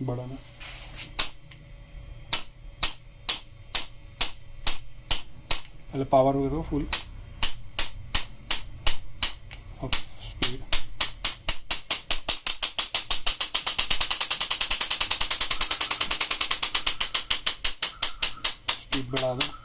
बढ़ाना। पहले पावर करो फुल, अब स्पीड। स्पीड बढ़ा दो।